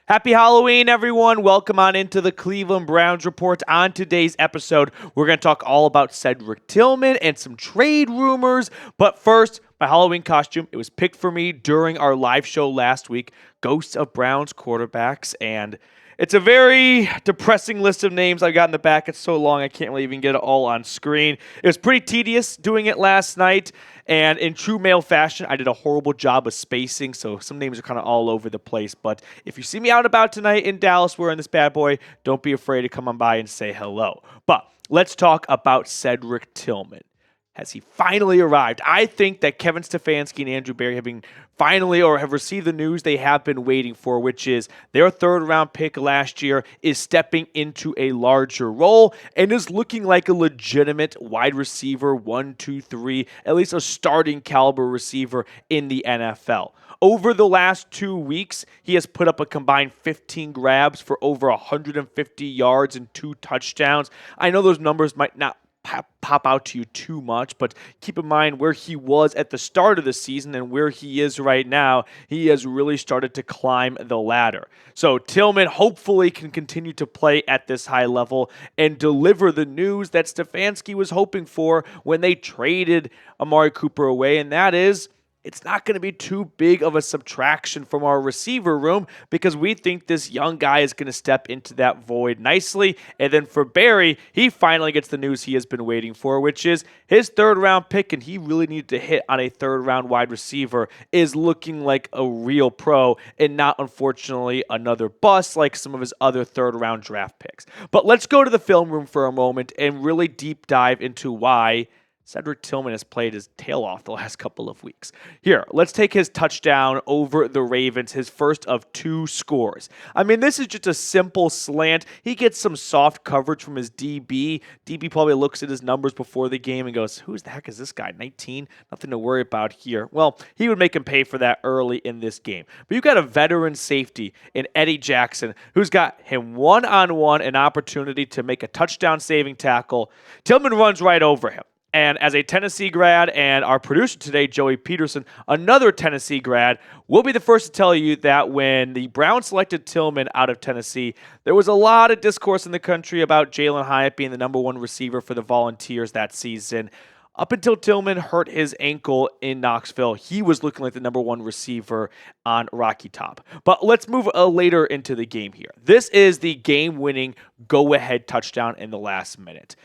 Happy Halloween, everyone. Welcome on into the Cleveland Browns Report. On today's episode, we're going to talk all about Cedric Tillman and some trade rumors. But first, my Halloween costume. It was picked for me during our live show last week, Ghosts of Browns Quarterbacks. And it's a very depressing list of names I've got in the back. It's so long, I can't really even get it all on screen. It was pretty tedious doing it last night. And in true male fashion, I did a horrible job of spacing, so some names are kind of all over the place. But if you see me out and about tonight in Dallas wearing this bad boy, don't be afraid to come on by and say hello. But let's talk about Cedric Tillman. Has he finally arrived? I think that Kevin Stefanski and Andrew Berry have received the news they have been waiting for, which is their third-round pick last year is stepping into a larger role and is looking like a legitimate wide receiver, 1, 2, 3, at least a starting caliber receiver in the NFL. Over the last 2 weeks, he has put up a combined 15 grabs for over 150 yards and 2 touchdowns. I know those numbers might not pop out to you too much, but keep in mind where he was at the start of the season and where he is right now. He has really started to climb the ladder. So Tillman hopefully can continue to play at this high level and deliver the news that Stefanski was hoping for when they traded Amari Cooper away, and that is it's not going to be too big of a subtraction from our receiver room because we think this young guy is going to step into that void nicely. And then for Barry, he finally gets the news he has been waiting for, which is his third-round pick, and he really needed to hit on a third-round wide receiver, is looking like a real pro and not, unfortunately, another bust like some of his other third-round draft picks. But let's go to the film room for a moment and really deep dive into why Cedric Tillman has played his tail off the last couple of weeks. Here, let's take his touchdown over the Ravens, his first of 2 scores. I mean, this is just a simple slant. He gets some soft coverage from his DB. DB probably looks at his numbers before the game and goes, who the heck is this guy, 19? Nothing to worry about here. Well, he would make him pay for that early in this game. But you've got a veteran safety in Eddie Jackson who's got him one-on-one an opportunity to make a touchdown-saving tackle. Tillman runs right over him. And as a Tennessee grad and our producer today, Joey Peterson, another Tennessee grad, we'll be the first to tell you that when the Browns selected Tillman out of Tennessee, there was a lot of discourse in the country about Jalen Hyatt being the number 1 receiver for the Volunteers that season. Up until Tillman hurt his ankle in Knoxville, he was looking like the number 1 receiver on Rocky Top. But let's move later into the game here. This is the game-winning go-ahead touchdown in the last minute.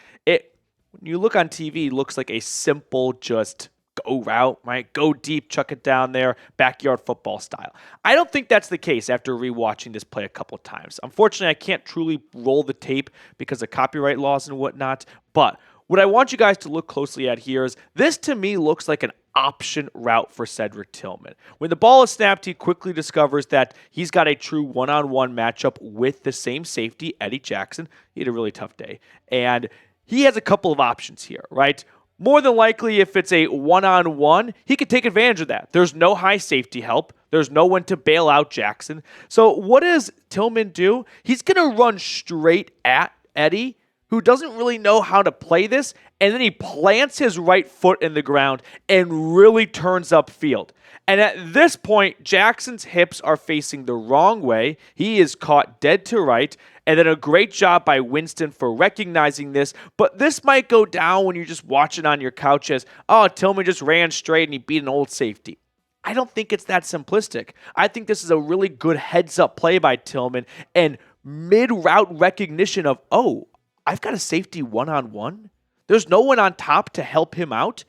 When you look on TV, it looks like a simple just go route, right? Go deep, chuck it down there, backyard football style. I don't think that's the case after rewatching this play a couple of times. Unfortunately, I can't truly roll the tape because of copyright laws and whatnot, but what I want you guys to look closely at here is this to me looks like an option route for Cedric Tillman. When the ball is snapped, he quickly discovers that he's got a true one-on-one matchup with the same safety, Eddie Jackson. He had a really tough day. And he has a couple of options here, right? More than likely, if it's a one-on-one, he could take advantage of that. There's no high safety help. There's no one to bail out Jackson. So what does Tillman do? He's going to run straight at Eddie, who doesn't really know how to play this, and then he plants his right foot in the ground and really turns upfield. And at this point, Jackson's hips are facing the wrong way. He is caught dead to right, and then a great job by Winston for recognizing this. But this might go down when you're just watching on your couch as, oh, Tillman just ran straight and he beat an old safety. I don't think it's that simplistic. I think this is a really good heads-up play by Tillman and mid-route recognition of, oh, I've got a safety one-on-one. There's no one on top to help him out.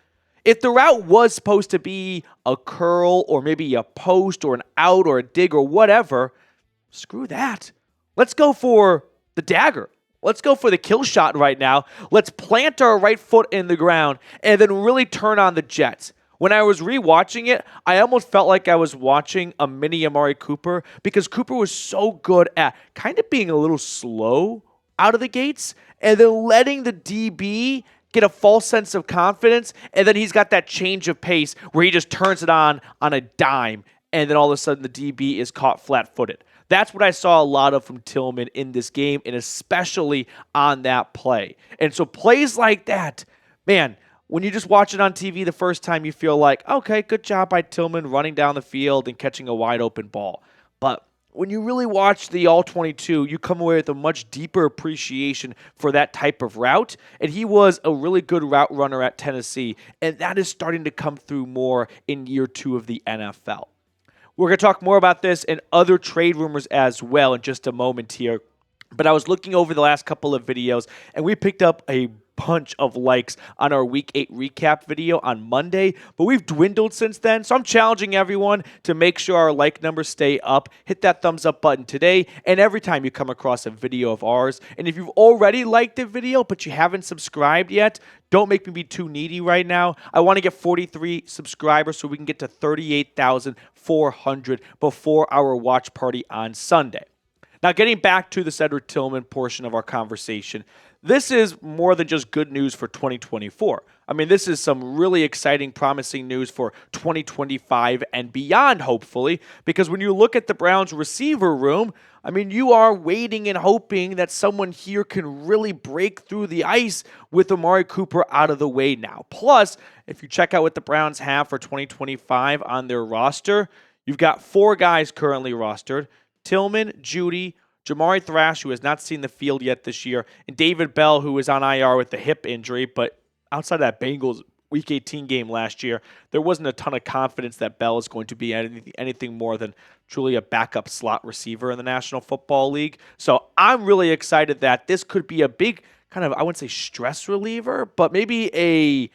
If the route was supposed to be a curl or maybe a post or an out or a dig or whatever, screw that. Let's go for the dagger. Let's go for the kill shot right now. Let's plant our right foot in the ground and then really turn on the jets. When I was rewatching it, I almost felt like I was watching a mini Amari Cooper because Cooper was so good at kind of being a little slow out of the gates and then letting the DB get a false sense of confidence, and then he's got that change of pace where he just turns it on a dime, and then all of a sudden the DB is caught flat-footed. That's what I saw a lot of from Tillman in this game, and especially on that play. And so plays like that, man, when you just watch it on TV the first time, you feel like, okay, good job by Tillman running down the field and catching a wide open ball. But when you really watch the All-22, you come away with a much deeper appreciation for that type of route. And he was a really good route runner at Tennessee, and that is starting to come through more in year 2 of the NFL. We're going to talk more about this and other trade rumors as well in just a moment here. But I was looking over the last couple of videos, and we picked up a bunch of likes on our Week 8 recap video on Monday, but we've dwindled since then, so I'm challenging everyone to make sure our like numbers stay up. Hit that thumbs up button today, and every time you come across a video of ours. And if you've already liked the video, but you haven't subscribed yet, don't make me be too needy right now. I want to get 43 subscribers so we can get to 38,400 before our watch party on Sunday. Now, getting back to the Cedric Tillman portion of our conversation, this is more than just good news for 2024. I mean, this is some really exciting, promising news for 2025 and beyond, hopefully, because when you look at the Browns receiver room, I mean, you are waiting and hoping that someone here can really break through the ice with Amari Cooper out of the way now. Plus, if you check out what the Browns have for 2025 on their roster, you've got 4 guys currently rostered: Tillman, Jeudy, Jamari Thrash, who has not seen the field yet this year, and David Bell, who is on IR with the hip injury. But outside of that Bengals Week 18 game last year, there wasn't a ton of confidence that Bell is going to be anything more than truly a backup slot receiver in the National Football League. So I'm really excited that this could be a big kind of, I wouldn't say stress reliever, but maybe a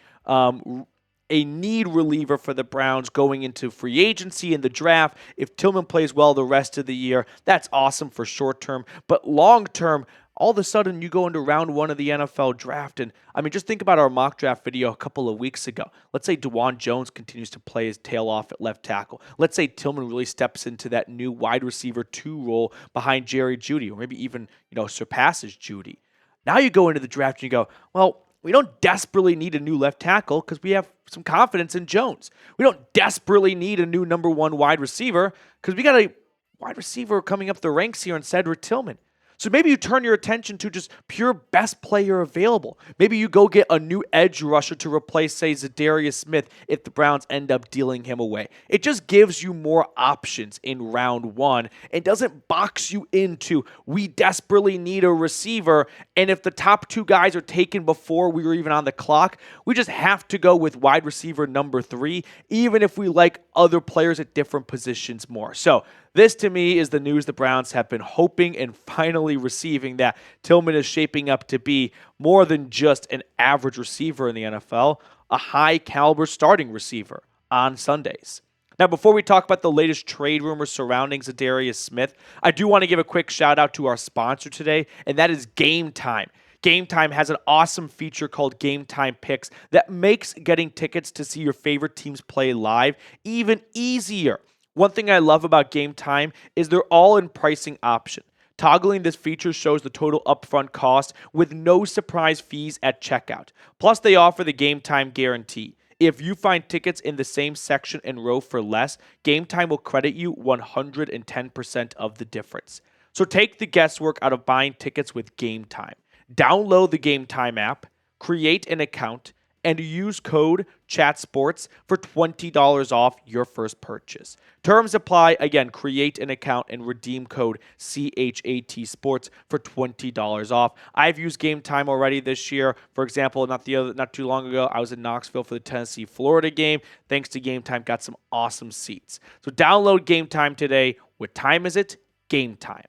need reliever for the Browns going into free agency and the draft. If Tillman plays well the rest of the year, that's awesome for short term. But long term, all of a sudden you go into round 1 of the NFL draft. And I mean, just think about our mock draft video a couple of weeks ago. Let's say DeJuan Jones continues to play his tail off at left tackle. Let's say Tillman really steps into that new wide receiver 2 role behind Jeudy, or maybe even, surpasses Jeudy. Now you go into the draft and you go, well, we don't desperately need a new left tackle because we have some confidence in Jones. We don't desperately need a new number 1 wide receiver because we got a wide receiver coming up the ranks here in Cedric Tillman. So maybe you turn your attention to just pure best player available. Maybe you go get a new edge rusher to replace, say, Za'Darius Smith if the Browns end up dealing him away. It just gives you more options in round 1 and doesn't box you into, we desperately need a receiver, and if the top 2 guys are taken before we were even on the clock, we just have to go with wide receiver number 3, even if we like other players at different positions more. So this, to me, is the news the Browns have been hoping and finally receiving, that Tillman is shaping up to be more than just an average receiver in the NFL, a high-caliber starting receiver on Sundays. Now, before we talk about the latest trade rumors surrounding Za'Darius Smith, I do want to give a quick shout-out to our sponsor today, and that is Game Time. Game Time has an awesome feature called Game Time Picks that makes getting tickets to see your favorite teams play live even easier. One thing I love about Game Time is their all-in pricing option. Toggling this feature shows the total upfront cost with no surprise fees at checkout. Plus, they offer the Game Time guarantee. If you find tickets in the same section and row for less, Game Time will credit you 110% of the difference. So take the guesswork out of buying tickets with Game Time. Download the Game Time app, create an account, and use code CHATSPORTS for $20 off your first purchase. Terms apply. Again, create an account and redeem code CHATSPORTS for $20 off. I've used Game Time already this year. For example, not too long ago, I was in Knoxville for the Tennessee-Florida game. Thanks to Game Time, got some awesome seats. So download Game Time today. What time is it? Game Time.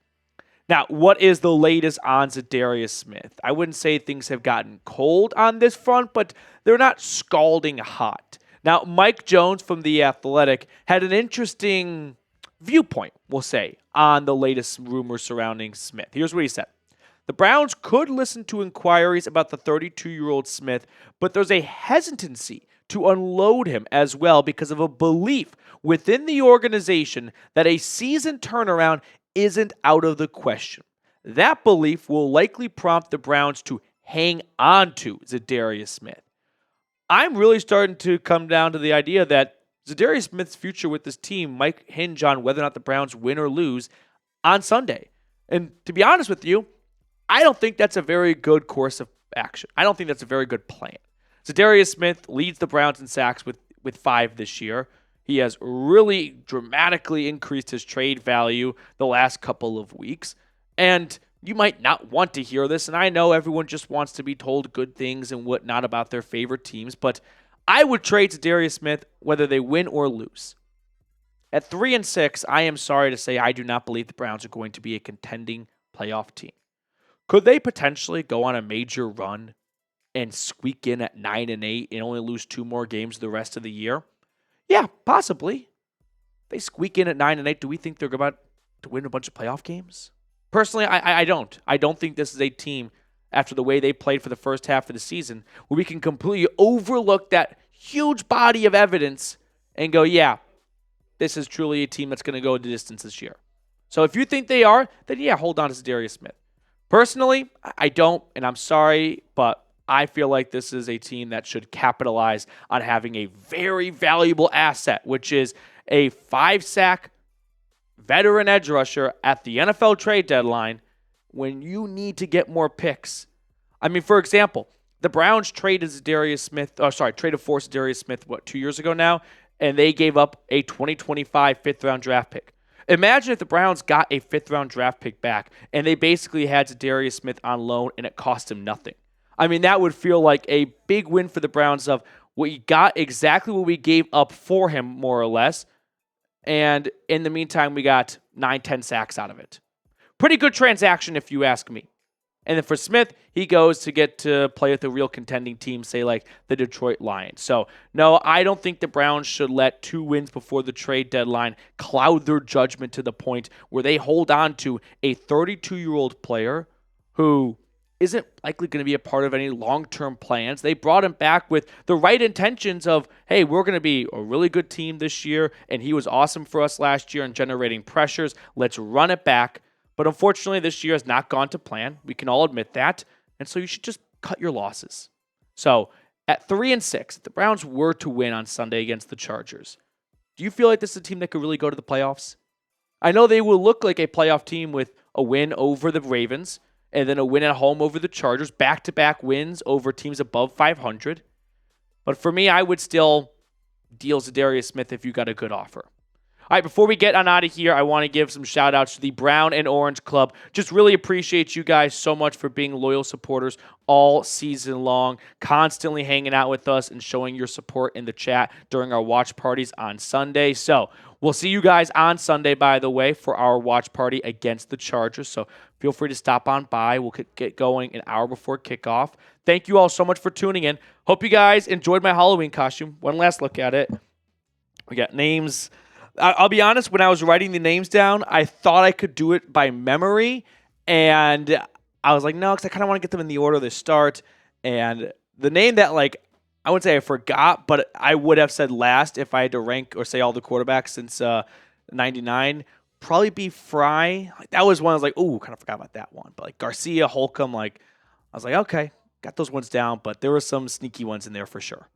Now, what is the latest on Za'Darius Smith? I wouldn't say things have gotten cold on this front, but they're not scalding hot. Now, Mike Jones from The Athletic had an interesting viewpoint, we'll say, on the latest rumors surrounding Smith. Here's what he said. The Browns could listen to inquiries about the 32-year-old Smith, but there's a hesitancy to unload him as well because of a belief within the organization that a season turnaround isn't out of the question. That belief will likely prompt the Browns to hang on to Za'Darius Smith. I'm really starting to come down to the idea that Za'Darius Smith's future with this team might hinge on whether or not the Browns win or lose on Sunday. And to be honest with you, I don't think that's a very good course of action. I don't think that's a very good plan. Za'Darius Smith leads the Browns in sacks with 5 this year. He has really dramatically increased his trade value the last couple of weeks. And you might not want to hear this, and I know everyone just wants to be told good things and whatnot about their favorite teams, but I would trade Za'Darius Smith whether they win or lose. At 3-6, I am sorry to say I do not believe the Browns are going to be a contending playoff team. Could they potentially go on a major run and squeak in at 9-8 and only lose 2 more games the rest of the year? Yeah, possibly. They squeak in at 9-8. Do we think they're about to win a bunch of playoff games? Personally, I don't. I don't think this is a team, after the way they played for the first half of the season, where we can completely overlook that huge body of evidence and go, yeah, this is truly a team that's going to go the distance this year. So if you think they are, then yeah, hold on to Za'Darius Smith. Personally, I don't, and I'm sorry, but I feel like this is a team that should capitalize on having a very valuable asset, which is a 5-sack veteran edge rusher at the NFL trade deadline when you need to get more picks. I mean, for example, the Browns traded for Za'Darius Smith, 2 years ago now, and they gave up a 2025 5th-round draft pick. Imagine if the Browns got a 5th-round draft pick back, and they basically had Za'Darius Smith on loan, and it cost him nothing. I mean, that would feel like a big win for the Browns of we got exactly what we gave up for him, more or less, and in the meantime, we got 9-10 sacks out of it. Pretty good transaction, if you ask me. And then for Smith, he goes to get to play with a real contending team, say like the Detroit Lions. So, no, I don't think the Browns should let 2 wins before the trade deadline cloud their judgment to the point where they hold on to a 32-year-old player who isn't likely going to be a part of any long-term plans. They brought him back with the right intentions of, hey, we're going to be a really good team this year, and he was awesome for us last year in generating pressures. Let's run it back. But unfortunately, this year has not gone to plan. We can all admit that. And so you should just cut your losses. So at 3-6, if the Browns were to win on Sunday against the Chargers, do you feel like this is a team that could really go to the playoffs? I know they will look like a playoff team with a win over the Ravens and then a win at home over the Chargers, back-to-back wins over teams above 500. But for me, I would still deal Za'Darius Smith if you got a good offer. All right, before we get on out of here, I want to give some shout-outs to the Brown and Orange Club. Just really appreciate you guys so much for being loyal supporters all season long, constantly hanging out with us and showing your support in the chat during our watch parties on Sunday. So we'll see you guys on Sunday, by the way, for our watch party against the Chargers. So feel free to stop on by. We'll get going an hour before kickoff. Thank you all so much for tuning in. Hope you guys enjoyed my Halloween costume. One last look at it. We got names. I'll be honest, when I was writing the names down, I thought I could do it by memory, and I was like, no, because I kind of want to get them in the order they start. And the name that, like, I wouldn't say I forgot, but I would have said last if I had to rank or say all the quarterbacks since 99, probably be Fry. Like, that was one I was like, ooh, kind of forgot about that one. But like Garcia, Holcomb, like, I was like, okay, got those ones down, but there were some sneaky ones in there for sure.